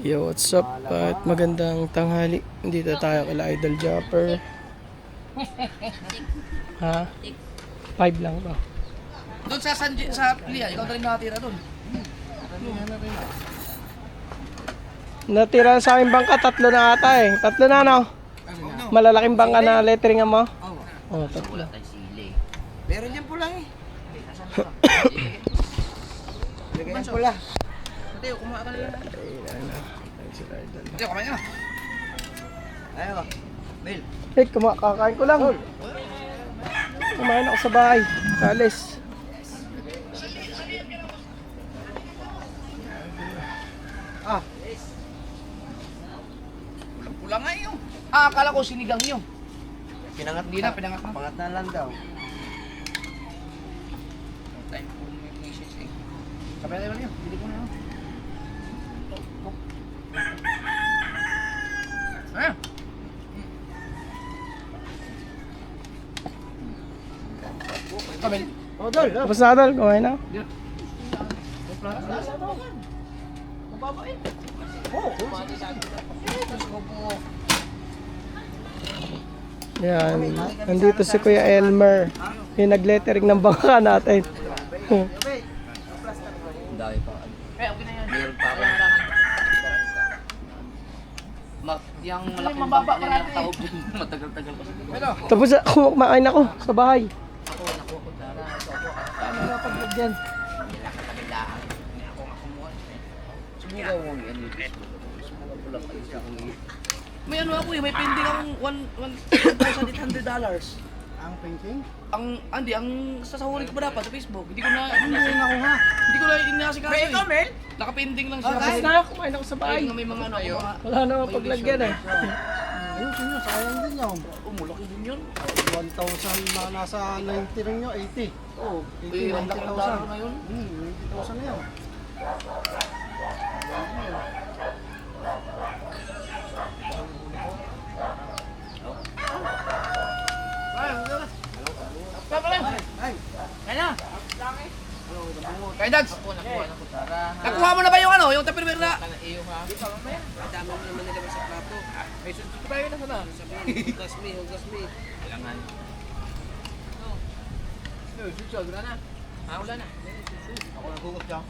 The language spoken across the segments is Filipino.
Yo, what's up? At magandang tanghali. Dito tayo kala Idol Jopper. Ha? 5 lang ba? Doon sa sa Lia, ikaw na rin nakatira doon. Natira sa aking bangka, 3 na ata eh. 3 na no? Malalaking bangka na lettering mo? Oo. Oh, 3. Meron yan pula eh. Lagyan pula. Mateo, kumain ka na lang. Mateo, kumain ka na. Ayaw. Bill. Eh, kakain ko lang. Kumain ako sa bahay. Kalis. Ah. Pula nga yun. Ah, akala ko sinigang yun. Pinangat din na, pinangat na. Pangat na lang daw. Time for message eh. Sabay tayo yun, hindi ko na yun. Ah. Kamil. Oh, Dol. Tapos na, Dol. Kumain na. Yan. Nandito si Kuya Elmer. Yung nag-lettering ng bangka natin. Dahil pa. Eh, okay na yan. Meron pa ako. Yung malaking mababa pa natin. Matagal-tagal pa. Tapos kumakain ako sa bahay. Ako, nakukutara. Ano na paglagyan? Subukaw mo yan. May ano ako eh, may pending akong $1,800. Ang painting? Ang sasahurin ko ba dapat sa Facebook? Hindi ko na, Hindi ako nga. hindi ko na inasikaso eh. Mel? Nakapending lang siya. Tapos na, kumain ako sa bahay. May mga ano, mga... Wala na paglagyan eh. Ayusin nyo, sayang din yun. Malaki din yun. 1,000 na nasa 90 rin nyo, 80. Oo. 80, Ang laki ng daro na yun. 90,000 na yun. Kaya Dads, nakuha mo na ba yung ano, yung tupperware na? Dami mo naman nilabas sa plato. May sunod ko tayo na sana. Hugas me. Kailangan. Susunod na na. Ah, wala na. Ako naghugot dyan.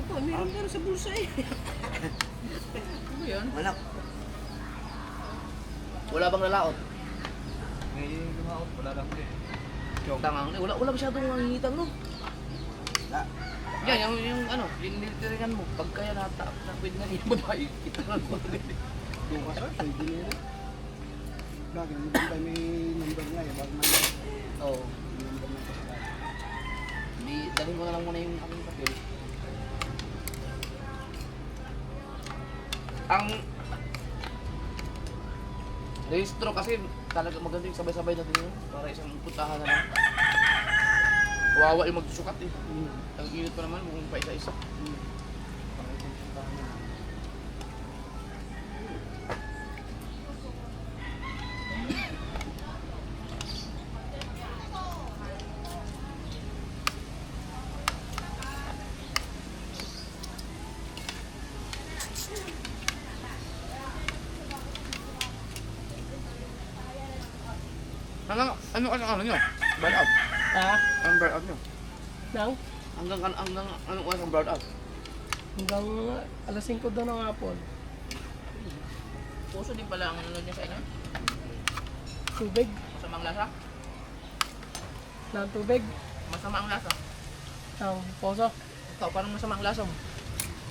Ako, meron ka sa bulsa eh. Ano yan? Wala. Wala bang lalaot? Ngayon yung out, wala lang din. Tangang, wala masyadong nangingitang no? Wala. Yan, yung ano, yung nilitiringan mo. Pag kaya na pwede nga niya mo tayo. Itangan mo. Yung kasar, pwede nila. Bagay, hindi tayo may number niya eh. Bago man Oo. may number na kasar. Di, dalhin mo na lang muna yung aming papel. Ang registro kasi talaga maganda yung sabay-sabay natin yun. Para isang puntahan na lang. Kawawa yung magsusukat eh. Ang init pa naman kung pa isa-isa. Ano nyo? Burn out. Ha? Ang burn out nyo? Nang? Hanggang anong oras ang burn out? Hanggang alas 5 daw ng hapon. Puso din pala ang ano niya sa inyo? Tubig. Masamang lasa? Ng tubig. Masama ang lasa. Ng poso. Ikaw, parang masama ang lasa mo.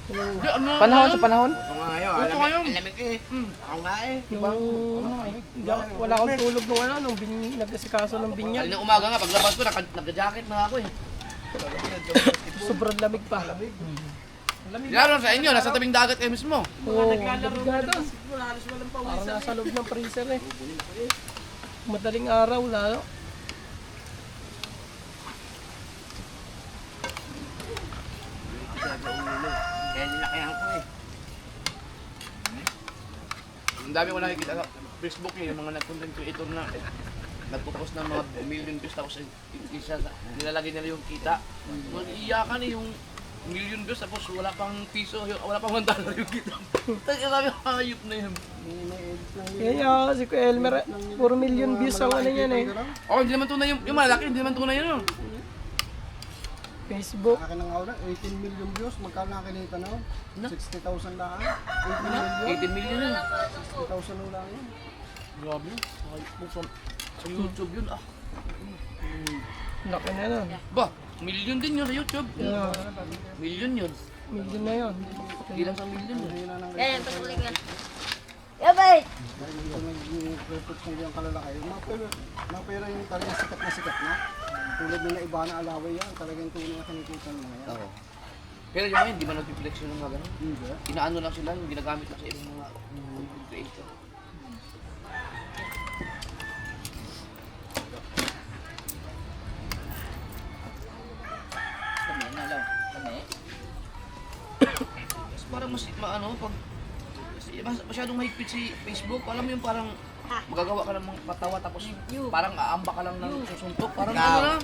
Yung, Panahon sa panahon? Ito nga ngayon, Ito ngayon. alamig eh. Ako nga eh. wala akong tulog nung ano, nung nag-asikaso ng binyag. Kalinang umaga nga, paglabas ko, naka-jacket na ako eh. Sobrang lamig pa. Lalo sa inyo, nasa tabing dagat kayo mismo. Oo, delikado. Parang nasa loob ng freezer eh. Madaling araw lalo. Kaya nilakayan ko eh. Ang dami ko nakikita sa Facebook eh, yung mga nag-content creator na nagpo-post ng mga million views tapos isa nilalagay nila yung kita. Iiyakan eh yung million views tapos wala pang piso, wala pang $1 yung kita. Tayo sabi, hayop na yun. Ina-edit lang yun. Kaya si Kuya Elmer, puro million views ang ano yan eh. Oh, hindi naman tunay yung malaki, hindi naman tunay yun. Facebook. Akin ang aula, 18 million views. Magkano nakinita na? Na? 60,000 lang. 18 18 million? million yun. 60,000 lang yun. Grabe yun. Sa YouTube yun ah. Laki na nun. Ba, million din yun sa YouTube. Yeah. Million yun. Million na yun. Hindi lang sa million yun. Ayun na lang. Yan, patuloy ka. Yabay! Dahil ito nag-report kung yung kalalaki. Mga pera yung talagang sikat na. Tulad nila iba na alaway yan. Talagang tunay na kinikita ng mga yan. Oo. Pero yung mga yun, di ba nag-reflex yun ng mga ganun? Hindi. Inaano lang sila, yung ginagamit lang sa ibang mga creator. Mas parang mas maano pag masyadong mahigpit si Facebook, alam mo yung parang magagawa ka ng mga patawa tapos parang aamba ka lang ng susuntok, parang ano na.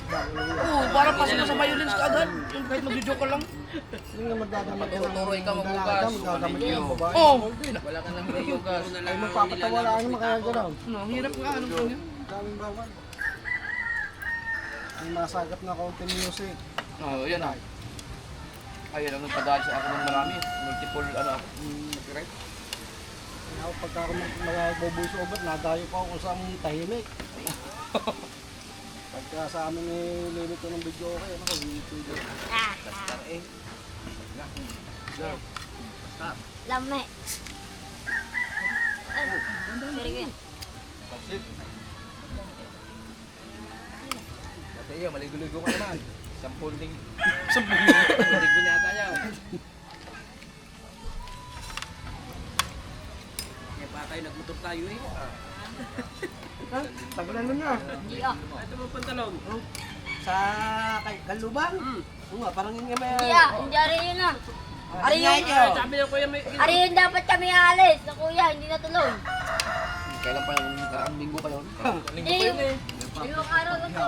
Oo, parang pasok na sa violence ka agad. Yung kahit magjo-joke ka lang. Yung na magdadamit ka ng Tuturoy ka dalaga, magbukas. magdadamit ka ng babae. Oo. Wala ka nang mayugas. Ay magpapatawalaan mo kaya gano'n. Ano, ang hirap nga, ano ba yun? Daming bawal. Ang masagap na content music. Oo, yan ah. Ayun ang nagpadali sa akin ng marami. Multiple, ano ako, copyright. Kaya ako pagka ako mag-voice over, nadayo pa ako sa tahimik. Pagka sa amin limit ko ng video okay, ano ko, YouTube. Lame. Very good. Dati yun, maligo-ligo ka naman. Sampung ligo Sampung niya tayo. Kaya pa tayo, nagmotor tayo eh. Tagalan mo na. Hindi ah. Ito mo pantalon. Sa Kalubang? Oo nga, parang yun nga may... Hindi ah. Hindi ari yun ah. Ari yun. Sabi ng kuya may... Ari yun dapat kami alis. Na kuya, hindi na tuloy. Kailan pa yun? Karaang linggo pa yun? Hindi yung... Yung araw na to.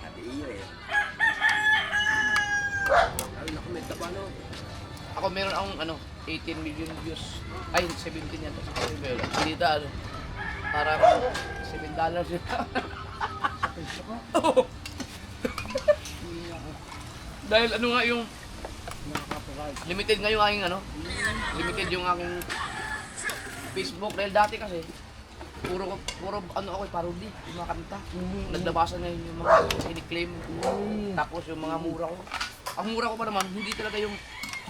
Sabi iyo eh. Sabi na kumenta pa ano. Ako meron akong ano, 18 million views. Ay, 17 yan. Sinita ano. Parang $7 yun. Oo. Dahil ano nga yung limited nga yung aking ano, limited yung aking Facebook dahil dati kasi puro ano ako parody, yung mga kanta. Naglabasan ngayon yung mga kiniklaim. Tapos yung mga mura ko. Ang mura ko pa naman, hindi talaga yung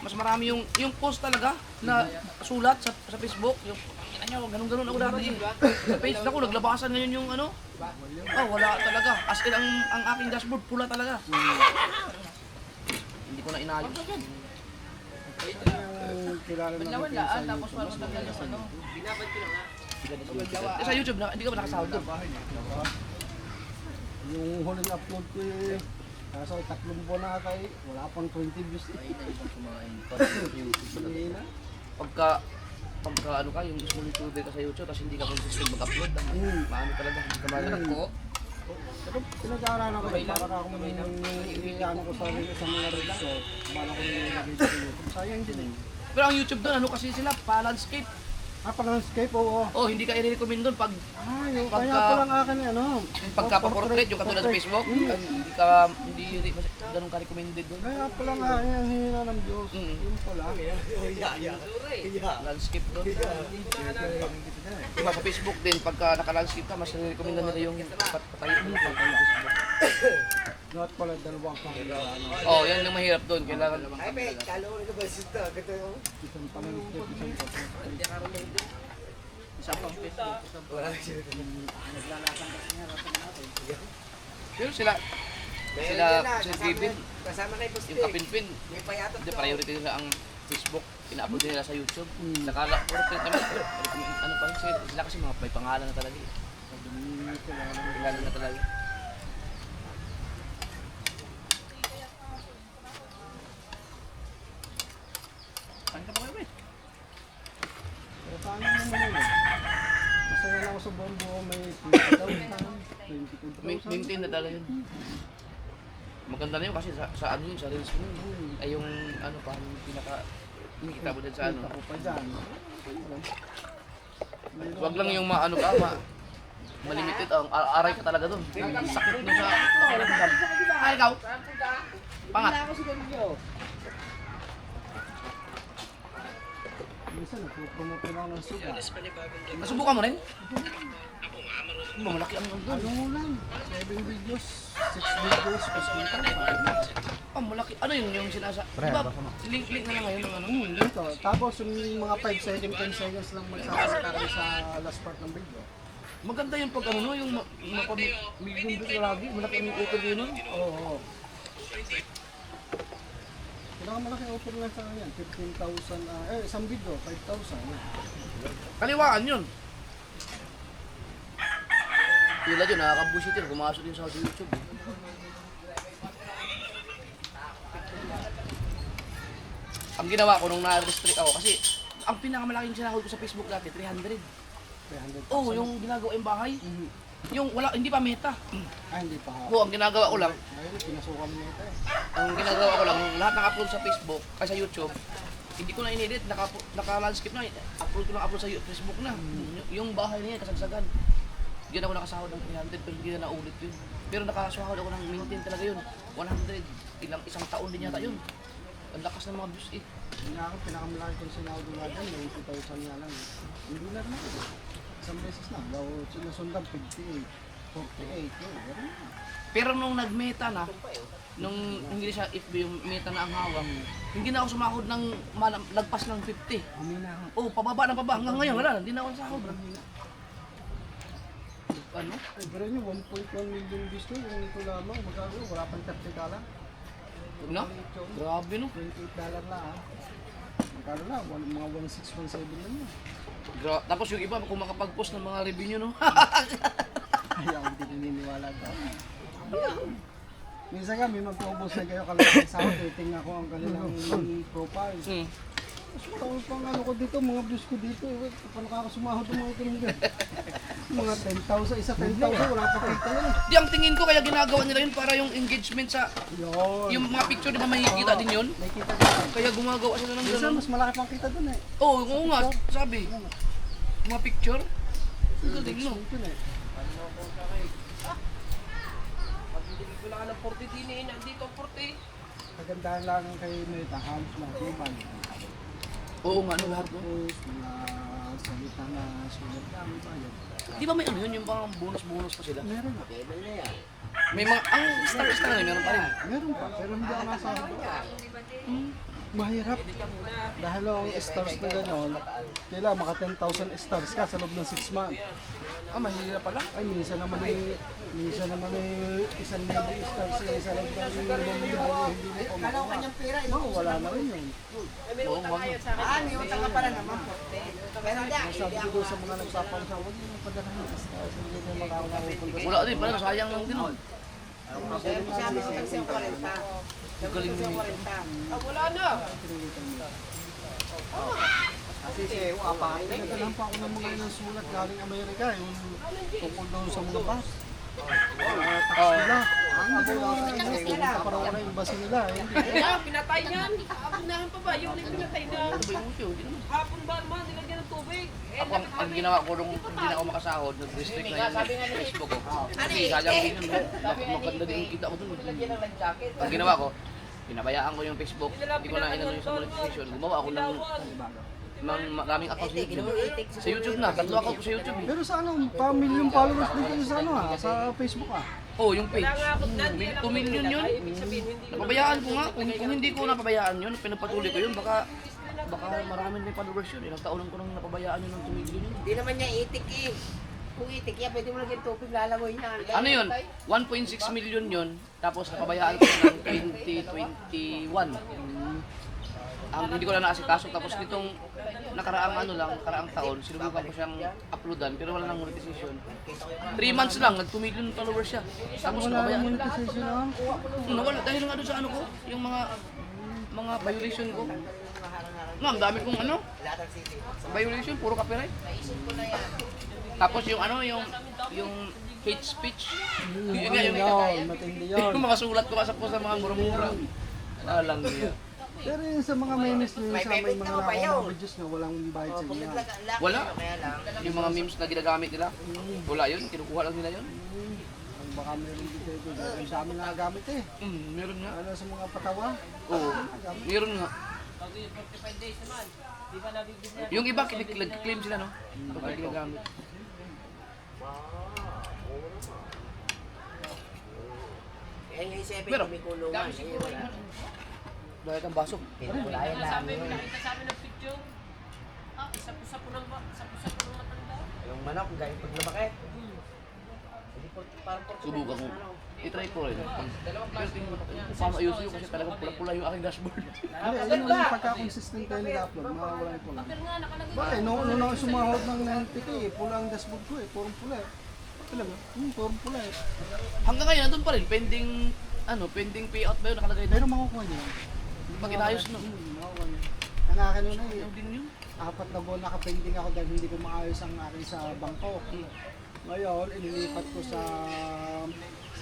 mas marami yung post talaga na sulat sa Facebook. Yung ano, ganun ako dati eh. Sa page ako naglabasan ngayon yung ano. Oh, wala talaga. As in ang aking dashboard pula talaga. Hindi ko na inayos. Yung kilala na natin sa YouTube. Tapos ano. Sa YouTube na, hindi ka ba nakasahod doon? Yung huling upload ko eh, kaso 3 buwan na tayo, wala pang 20 views eh. Hindi na. Pagka ano ka, yung small YouTuber ka sa YouTube, tapos hindi ka consistent mag-upload, maano talaga, hindi ka malaki ko. Pero pinag-aaralan ko rin, para ako iniano ko sa mga reels ko, para ko nilagay sa YouTube. Sayang din eh. Pero ang YouTube doon, ano kasi sila, pa-landscape. Pag-landscape, oo. Oh, hindi ka i-recommend doon pag Yung Pagka- kaya ko lang akin eh, ano. pagka-portrait, yung katulad sa Facebook, hindi ganun ka recommended doon. Kaya ko lang akin ang hihina ng Diyos. Mm. Yun pala. Landscape doon. Diba sa Facebook din, pagka naka-landscape ka, mas recommend nila yung patayo mo pag Facebook. Not pala dalawang kamera. Oh, yan yung mahirap doon. Kailangan Ay, may kalo ka ba sito? Ganito yung... Isang pa-landscape, isang pa-portrait. isa pang Facebook. Wala na siya. Pero sila Kevin, Kasama na yung poste. yung Kapinpin, May payatot hindi to. priority nila ang Facebook. Ina-upload nila sa YouTube. Nakala, portrait naman. Ano pa rin sila kasi mga may pangalan na talaga eh. Lalo na talaga. Kain ka pa kayo, Pero paano naman yun eh? Masaya na ako sa buong buo, may 20,000, 22,000. Maintain na talaga yun. Maganda na yun kasi sa ano yun, sa reels mo yun. Ay yung ano pa, yung pinaka... Nakikita mo din sa ano. Ako pa dyan. Wag lang yung maano ka, malimited. Aray ka talaga doon. Sakit doon sa... Ay, ikaw? Pangat. Minsan, nagpupromote lang ng suga. Nasubukan mo rin? Malaki ang doon. Ano mo lang? 7 videos, 6 videos, plus Malaki. Ano yun yung sinasa? Diba, link na lang ngayon ng ano? Dito. Tapos yung mga 5 seconds, 10 seconds lang magsasalita kayo sa last part ng video. Maganda yung pag ano, no? Yung mapamigong dito lagi. Malaki ang utol yun, no? Oo. Pinakamalaki offer lang sa kanya, 15,000, isang video, 5,000. Kaliwaan yun. Tulad yun, nakakabusit yun. Pumasok din sa YouTube. Ang ginawa ko nung na-restrict ako kasi ang pinakamalaking sinahod ko sa Facebook dati, 300. 300,000. Oo, yung ginagawa yung bahay. Yung wala, hindi pa meta. Hindi pa. Oo, ang ginagawa ko lang, Ayun, pinasukan mo ito eh. ang ginagawa ko lang, lahat ng-upload sa Facebook, ay sa YouTube, hindi ko na in-edit, naka-landscape na, upload ko na upload sa Facebook na. Yung bahay na yan, kasagsagan. Hindi na ako nakasahod ng 300, pero hindi na naulit yun. Pero nakasahod ako ng maintain talaga yun. 100, isang taon din yata yun. Ang lakas ng mga views eh. Pinakamalaki kong sinahod nga dyan, 80,000 nga lang. Hindi na rin ako. Isang beses na, daw sinasundan 58, 48, yun. Meron na. Pero nung nag-meta na, nung hindi siya FB yung meta na ang hawak, hindi na ako sumahod ng lagpas ng 50. Humina ako. Oh, pababa na pababa. Hanggang ngayon, wala. Hindi na ako sahod. Ano? Ay, pero yun, 1.1 million views to, yung ito lamang, magkano, wala pang 30 ka lang. No? Grabe no. $28 na ah. Magkano na, mga 1,617 lang yun. Tapos yung iba, kung makapag-post ng mga review no? Kaya ako hindi naniniwala ka. Minsan nga, may mag-post na kayo kalagay sa akin, titingnan ko ang kanilang profile. Mas marami pang ano ko dito, mga views ko dito. Paano ka ako sumahod ng mga ganun din? Mga 10,000, isa 10,000, wala pa kita yun. Di ang tingin ko kaya ginagawa nila yun para yung engagement sa Yun. yung mga picture di ba makikita din yun? May kita dito. Kaya gumagawa sila ng Minsan, gano'n. mas malaki pang kita dun eh. Oo nga, sabi. Mga picture. Ang galing no. Ito na eh. Wala ka ng 40 diniin, dito 40. Kagandahan lang kay Meta, halos lang, kuman. Oo nga, no, lahat no. Tapos, mga salita na sulat lang, bayad. Di ba may ano yun, yung parang bonus-bonus pa sila? Meron na. May mga, ang star-star na meron pa rin. Meron pa, pero hindi ako nasa mahirap. Dahil ang stars na gano'n, kailangan maka 10,000 stars ka sa loob ng 6 months. Mahirap pala. Ay, minsan naman may 1,000,000 stars sa loob ng 5,000, hindi mo pa makuha. No, wala na rin yun. Oo nga. May utang ka pala naman, porte. Pero hindi, Sabi ko doon sa mga nagsapansa, huwag mo padala ng stars, hindi mo makakapunta. Wala din pala, sayang lang din. Oh. sabi ko kasi yung 40. Galing mo. Wala na. Nagdadahan pa ako ng mga nasulat galing Amerika, yung tungkol doon sa mga bus. Tax nila. Kung parang wala yung bus nila. Kaya, pinatay niyan. Aabunahan pa ba? Yung pinatay na. Ano ba yung musyo? Hindi naman. Hapon ba naman, nilagyan ng tubig. Ako, ang ginawa ko nung hindi na ako makasahod, nag-restrict na yung Facebook ko. Kasi sayang din yun. Maganda din yung kita ko dun. Ang ginawa ko, pinabayaan ko yung Facebook, hindi ko na inano yung sa monetization. Gumawa ako ng maraming account sa YouTube. Sa YouTube na, 3 account ko sa YouTube eh. Pero sa ano, pa million followers dito sa ano sa Facebook Oh, yung page. Kaya nga ako na, 2 million yun. ibig sabihin, hindi Napabayaan ko nga. Kung hindi ko napabayaan yun, pinapatuloy ko yun, baka maraming may followers yun. Ilang taon ko nang napabayaan yun ng 2 million yun. Hindi naman niya itik eh. Kung itik yan, pwede mo lagyan tubig, lalagoy na. Ano yun? 1.6 million yun, tapos napabayaan ko ng 2021. hindi ko na naasikaso. Tapos nitong nakaraang taon, sinubukan ko siyang uploadan pero wala nang monetization. 3 months lang, nag 2 million followers siya. Tapos Wala nabayaan. yung monetization naman. Nawala dahil nga doon sa ano ko, yung mga violation ko. No, ang dami kong violation, puro copyright. Tapos yung yung hate speech. Yun nga yung Matindi yun. yung mga sulat ko sa post sa mga mura-mura. Alang niya. Pero yung sa mga memes nyo, sa may mga mga videos na walang bayad sa inyo. Wala. Yung mga memes na ginagamit nila, wala yun, kinukuha lang nila yun. Baka meron dito ito. Dahil sa amin nagagamit eh. Meron nga. Ano sa mga patawa. Oo, meron nga. Yung iba, claim sila, no? Pag ginagamit. Eh, yung isipin Meron. may kulungan. Eh, wala. Dahil ang baso. Pinakulayan lang yun. Yung manok, gaya pag lumaki. Hindi po, parang pork. Subukan ko. I-try ko rin. Pero tingin ko paano ayusin yun kasi talagang pula-pula yung aking dashboard. Hindi, ayun yung pagka-consistent kayo nag-upload, mawawala yung pula. Bakit? Nung ako sumahod ng 90k, pula ang dashboard ko eh, purong pula eh. Talaga? Purong pula eh. Hanggang ngayon, nandun pa rin. Pending payout ba yun? Nakalagay Pero doon. makukuha niyo. Pag inayos, no? Makukuha niyo. Ang akin nun eh, Yung din yun. 4 na buwan nakapending ako dahil hindi ko maayos ang akin sa bangko. Ngayon, inilipat ko sa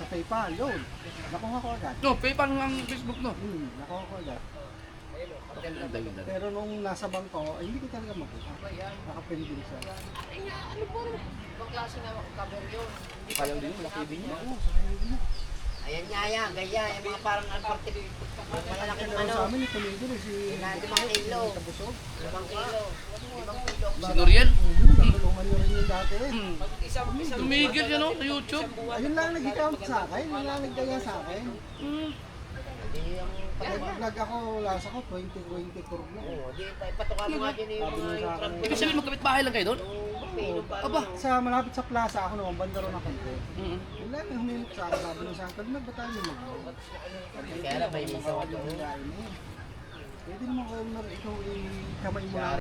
PayPal, yun. Nakuha ko agad. No, PayPal ang Facebook, no? Nakuha ko agad. Pero nung nasa bangko, ay hindi ko talaga makuha. Nakapending siya. Sayang din, malaki din niya. Oo, sayang din. Ayan nga yan, gaya. Yung mga parang unported. Malalaki ng Pero ano. sa amin, tumigil eh, si... 5 kilo. Tabusog. 5 kilo. 5 kilo. Si Noriel? Tulungan nyo rin yung dati eh. Tumigil siya, no? Sa YouTube. Ayun lang nag-count sa akin, yun lang nagdaya sa akin. Hindi yung Nag-vlog ako, last ako, 2024 na. Oo, di patukan mo nga din yung mga yung trap ko. Ibig sabihin, magkapit bahay lang kayo doon? Pino pa. Aba. Sa malapit sa plaza ako naman, banda ron ako. Mm. Yun lang, yung humilit sa akin, sabi nung sa akin, ba tayo mag-vlog? Kaya lang may misa ko doon. Pwede naman ko na ikaw i-kamay mo lang.